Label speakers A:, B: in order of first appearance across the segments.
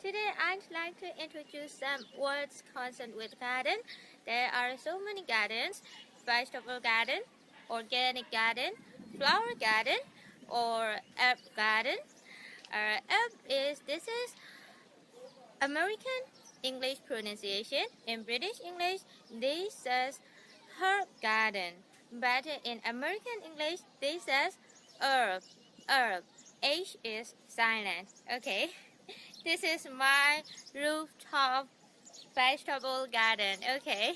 A: Today I'd like to introduce some words concerned with garden. There are so many gardens: vegetable garden, organic garden, flower garden, or herb garden. This is American English pronunciation. In British English, this says herb garden, but in American English, this says herb. Herb. H is silent. Okay. This is my rooftop vegetable garden. Okay.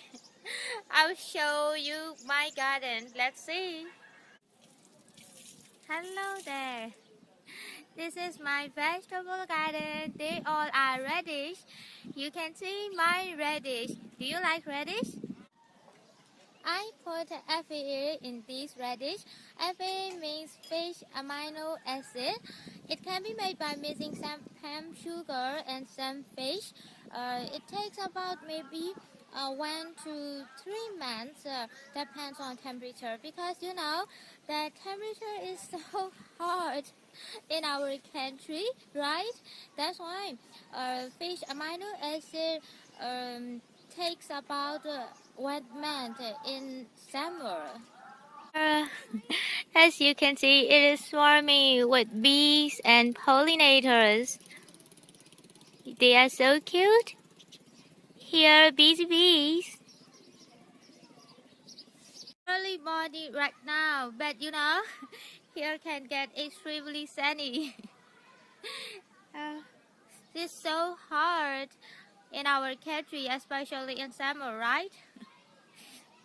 A: I'll show you my garden. Let's see. Hello there. This is my vegetable garden. They all are reddish. You can see my radish. Do you like radish? I put FAA in this radish. FAA means fish amino acid. It can be made by mixing some palm sugar and some fish. It takes about maybe 1 to 3 months. Depends on temperature, because you know the temperature is so hot in our country, right? That's why fish amino acid takes about 1 month in summer. As you can see, it is swarming with bees and pollinators. They are so cute. Here are busy bees. Early morning right now, but you know, here can get extremely sunny. It's so hard in our country, especially in summer, right?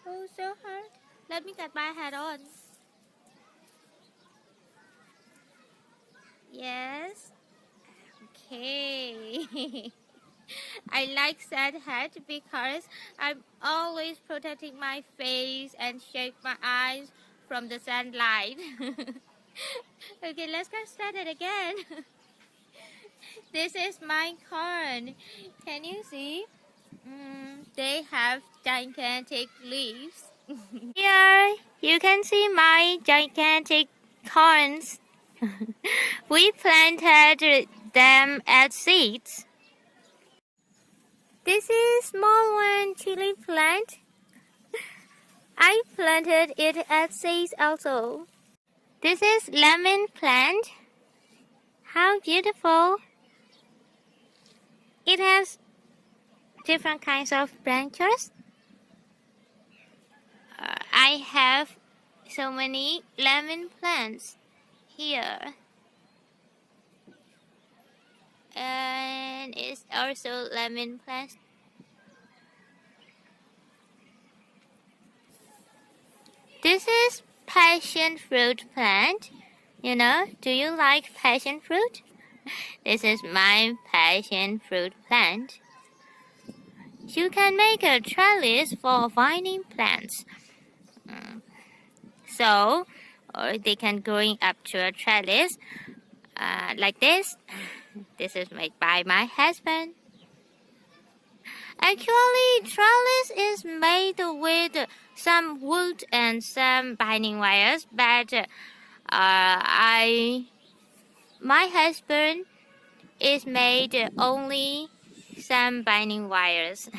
A: Oh, so hard. Let me get my hat on. Yes. Okay. I like that hat because I'm always protecting my face and shade my eyes from the sunlight. Okay, let's get started again. This is my corn. Can you see? They have gigantic leaves. Here you can see my gigantic corns. We planted them as seeds. This is small one chili plant. I planted it as seeds also. This is lemon plant. How beautiful. It has different kinds of branches. I have so many lemon plants here. And it's also lemon plants. This is passion fruit plant. You know, do you like passion fruit? This is my passion fruit plant. You can make a trellis for vining plants. Or they can growing up to a trellis like this. This is made by my husband. Actually, trellis is made with some wood and some binding wires, but my husband is made only some binding wires.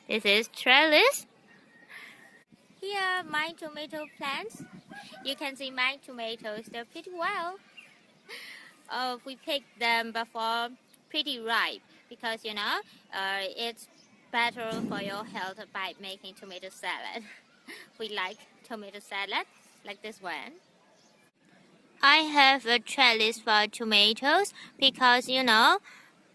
A: This is trellis. Here are my tomato plants. You can see my tomatoes, they're pretty well. We picked them before pretty ripe, because you know it's better for your health by making tomato salad. We like tomato salad like this one. I have a trellis for tomatoes because you know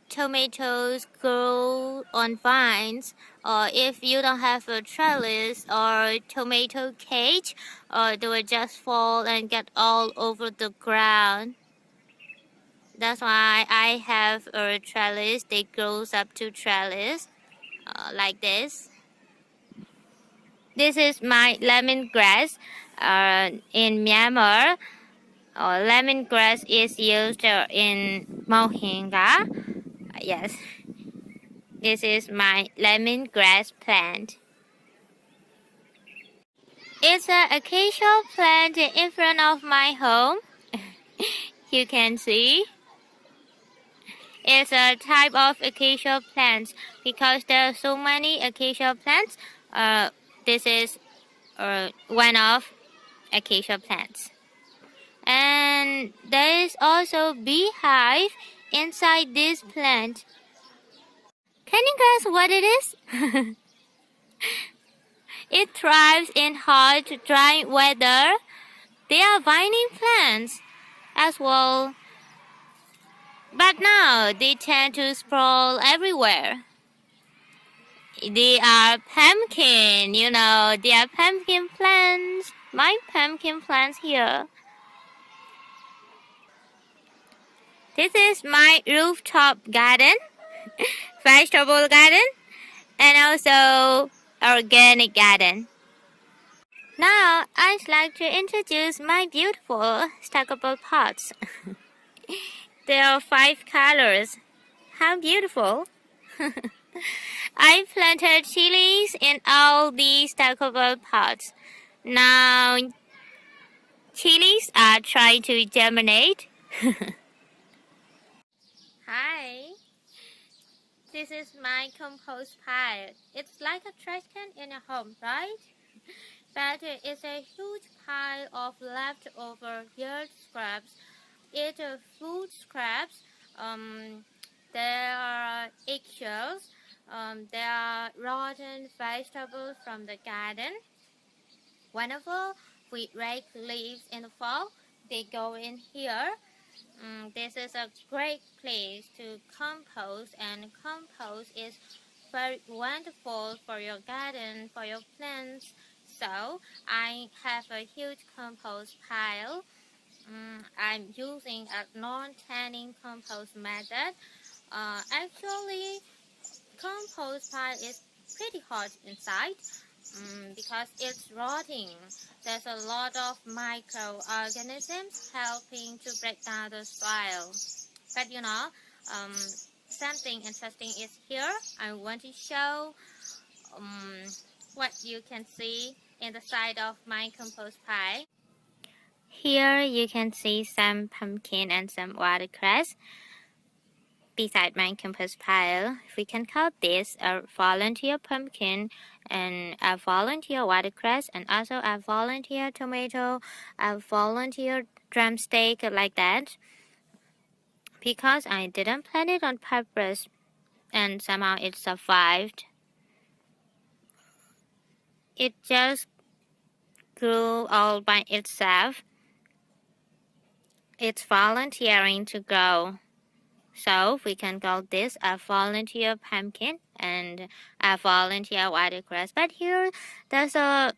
A: tomatoes grow on vines, or if you don't have a trellis or tomato cage, they will just fall and get all over the ground. That's why I have a trellis. They grows up to trellis like this. This is my lemongrass. In Myanmar, lemongrass is used in moringa. Yes, this is my lemongrass plant. It's an acacia plant in front of my home. You can see. is a type of acacia plants. Because there are so many acacia plants, this is one of acacia plants. And there is also beehive inside this plant. Can you guess what it is? It thrives in hot, dry weather. They are vining plants as well. But now they tend to sprawl everywhere. They are pumpkin, they are pumpkin plants. My pumpkin plants here. This is my rooftop garden, vegetable garden, and also organic garden. Now, I'd like to introduce my beautiful stackable pots. There are 5 colors. How beautiful! I planted chilies in all these stackable pots. Now, chilies are trying to germinate. Hi, this is my compost pile. It's like a trash can in a home, right? But it's a huge pile of leftover yard scraps. It's food scraps. There are eggshells. There are rotten vegetables from the garden. Whenever we rake leaves in the fall, they go in here. This is a great place to compost, and compost is very wonderful for your garden, for your plants. So I have a huge compost pile. I'm using a non-tanning compost method. Actually, compost pile is pretty hot inside. Because it's rotting. There's a lot of microorganisms helping to break down the soil. But something interesting is here. I want to show what you can see in the side of my compost pile. Here you can see some pumpkin and some watercress. Beside my compost pile, we can call this a volunteer pumpkin and a volunteer watercress and also a volunteer tomato, a volunteer drumstick, like that. Because I didn't plant it on purpose and somehow it survived. It just grew all by itself. It's volunteering to grow. So we can call this a volunteer pumpkin and a volunteer watercress. But here there's a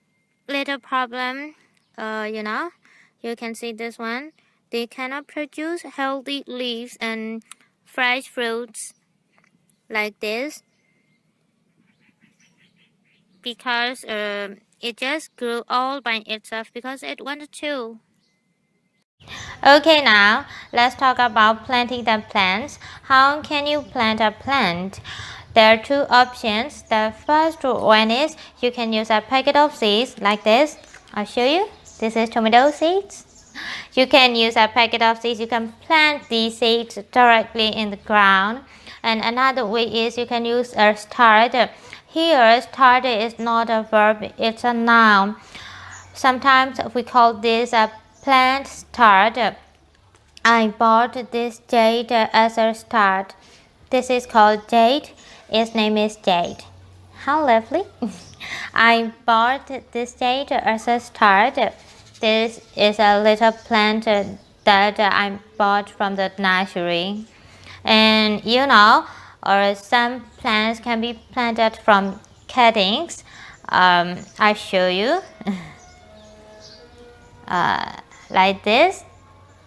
A: little problem. You can see this one. They cannot produce healthy leaves and fresh fruits like this because it just grew all by itself because it wanted to. Okay, now let's talk about planting the plants. How can you plant a plant? There are 2 options. The first one is you can use a packet of seeds like this. I'll show you. This is tomato seeds. You can use a packet of seeds. You can plant these seeds directly in the ground. And another way is you can use a starter. Here, starter is not a verb, it's a noun. Sometimes we call this a plant starter. I bought this jade as a start. This is called jade. Its name is Jade. How lovely. I bought this jade as a start. This is a little plant that I bought from the nursery. And or some plants can be planted from cuttings. I show you. Like this,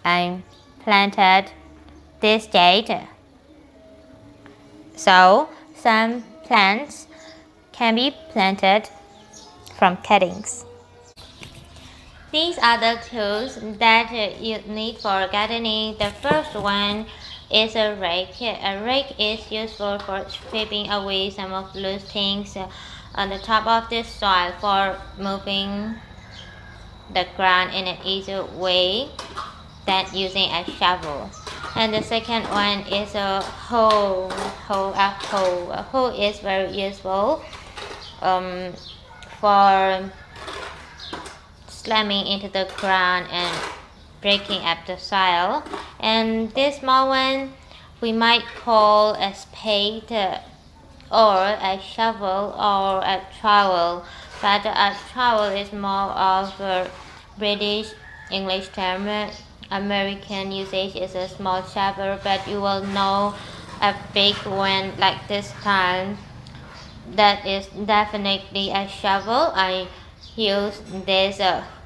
A: I planted this jade. So some plants can be planted from cuttings. These are the tools that you need for gardening. The first one is a rake. A rake is useful for sweeping away some of loose things on the top of the soil, for moving the ground in an easier way than using a shovel. And the second one is a hoe. A hoe is very useful for slamming into the ground and breaking up the soil. And this small one we might call a spade or a shovel or a trowel, but a trowel is more of a British English term. American usage is a small shovel, but you will know a big one like this kind. That is definitely a shovel. I use this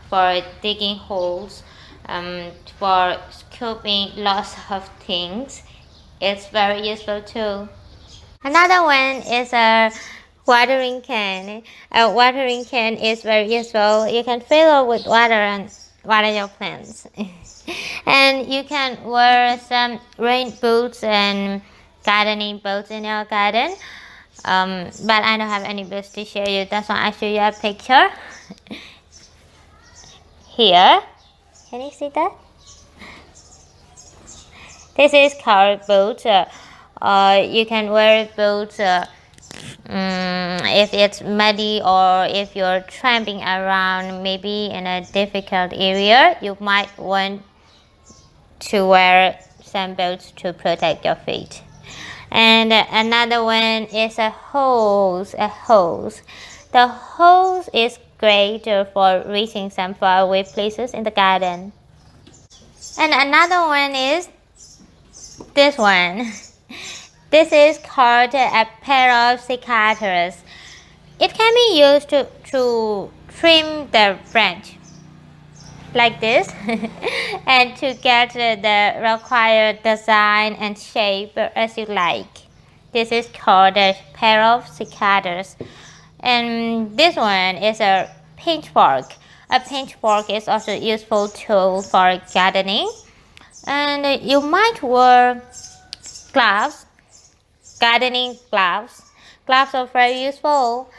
A: for digging holes, for scooping lots of things. It's very useful too. Another one is a watering can. A watering can is very useful. You can fill it with water and water your plants. And you can wear some rain boots and gardening boots in your garden. But I don't have any boots to show you. That's why I show you a picture. Here. Can you see that? This is called boot. You can wear boots if it's muddy or if you're tramping around maybe in a difficult area. You might want to wear some boots to protect your feet. And another one is a hose. The hose is great for reaching some faraway places in the garden. And another one is this one. This is called a pair of secateurs. It can be used to trim the branch like this and to get the required design and shape as you like. This is called a pair of secateurs. And this one is a pitchfork. A pitchfork is also a useful tool for gardening. And you might wear gloves, gardening gloves. Gloves are very useful.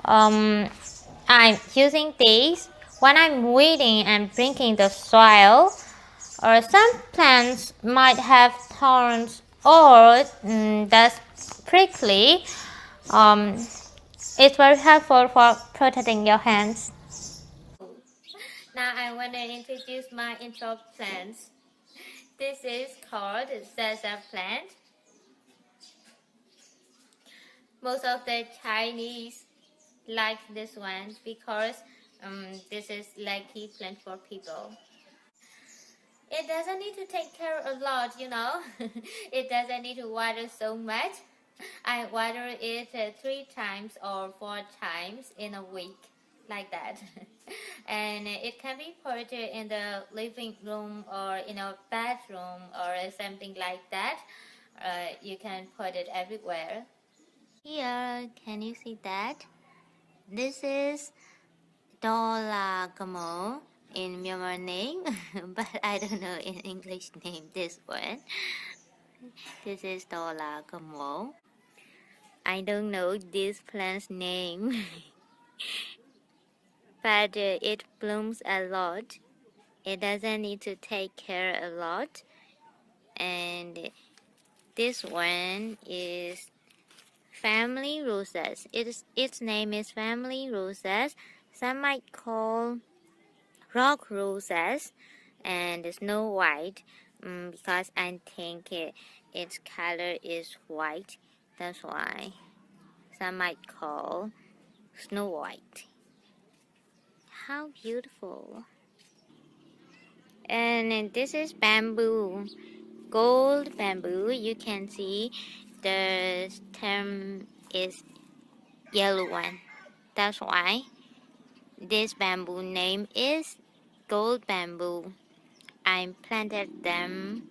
A: I'm using these when I'm weeding and bringing the soil. Or some plants might have thorns or that's prickly. It's very helpful for protecting your hands. Now I want to introduce my intro plants. This is called Zaza plant. Most of the Chinese like this one because this is lucky plant for people. It doesn't need to take care a lot, you know. It doesn't need to water so much. I water it 3 times or 4 times in a week, like that. And it can be put in the living room or in a bedroom or something like that. You can put it everywhere. Here, can you see that? This is Dola Gamo in Myanmar name, but I don't know in English name this one. This is Dola Gamo. I don't know this plant's name, but it blooms a lot. It doesn't need to take care a lot. And this one is Family Roses. Its name is Family Roses. Some might call rock roses and Snow White because I think its color is white. That's why some might call Snow White. How beautiful! And this is bamboo, gold bamboo. You can see the stem is yellow one. That's why this bamboo name is gold bamboo. I planted them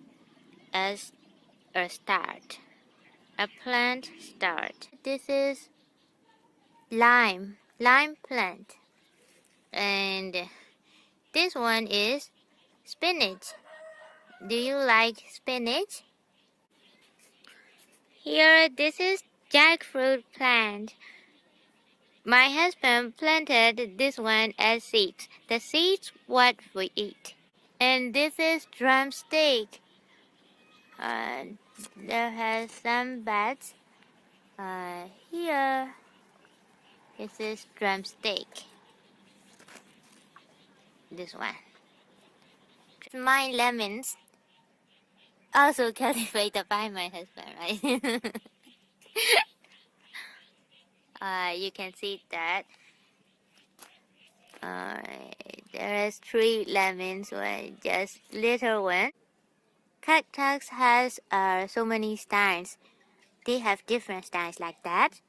A: as a start, a plant start. This is lime plant, and this one is spinach. Do you like spinach? Here, this is jackfruit plant. My husband planted this one as seeds. The seeds what we eat. And this is drumstick. There has some beds. Here, this is drumstick. This one. My lemons, also cultivated by my husband, right? You can see that. There is 3 lemons, one just little one. Cactus has so many styles. They have different styles like that.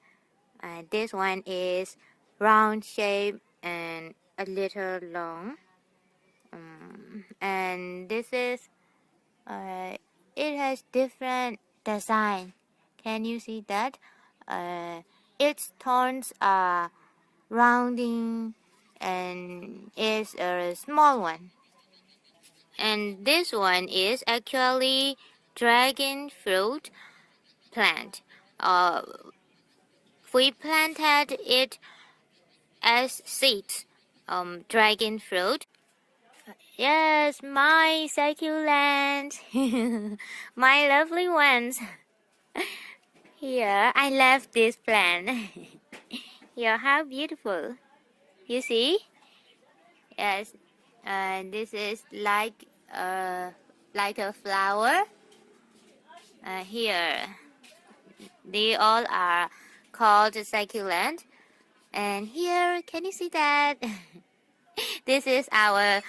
A: This one is round shape and a little long. And this is it has different design. Can you see that? Its thorns are rounding and is a small one. And this one is actually dragon fruit plant. We planted it as seeds. Dragon fruit. Yes, my succulent. My lovely ones. Here, I left this plant. Here, how beautiful. You see? Yes, this is like a flower. Here, they all are called succulent. And here, can you see that? This is our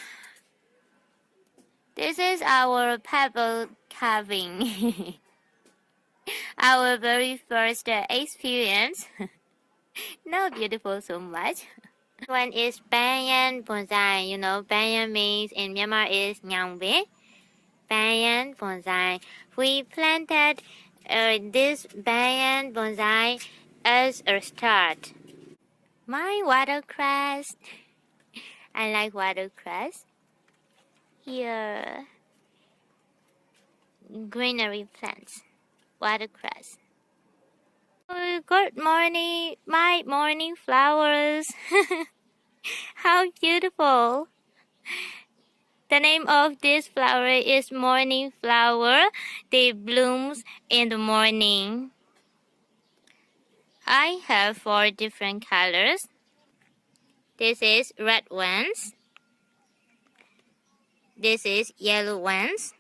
A: pebble carving. Our very first experience. Not beautiful so much. One is banyan bonsai. You know, banyan means in Myanmar is nyangbe. Banyan bonsai. We planted this banyan bonsai as a start. My watercress. I like watercress. Here, greenery plants. Watercress. Oh, good morning, my morning flowers. How beautiful. The name of this flower is morning flower. They blooms in the morning. I have 4 different colors. This is red ones. This is yellow ones.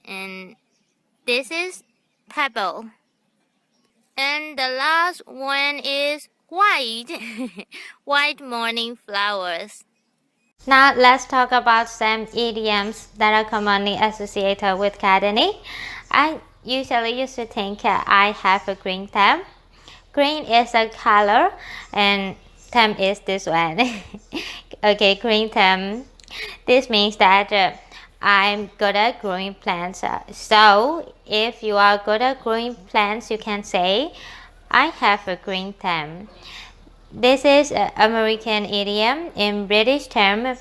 A: And this is pebble. And the last one is white. White morning flowers. Now let's talk about some idioms that are commonly associated with gardening. I usually used to think I have a green thumb. Green is a color and thumb is this one. Okay, green thumb. This means that I'm good at growing plants. So if you are good at growing plants, you can say, I have a green thumb. This is an American idiom. In British term,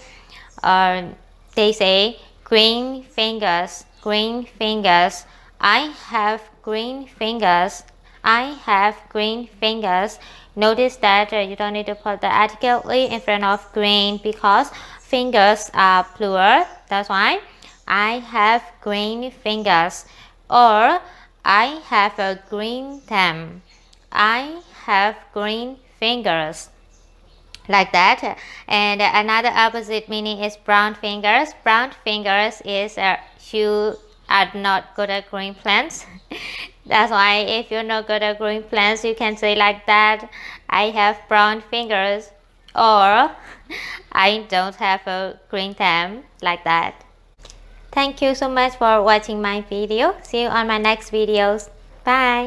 A: they say green fingers. Green fingers. I have green fingers. I have green fingers. Notice that you don't need to put the article in front of green because fingers are plural. That's why I have green fingers. Or I have a green thumb. I have green fingers. Like that. And another opposite meaning is brown fingers. Brown fingers is you are not good at growing plants. That's why if you're not good at growing plants, you can say like that, I have brown fingers, or I don't have a green thumb, like that. Thank you so much for watching my video. See you on my next videos. Bye.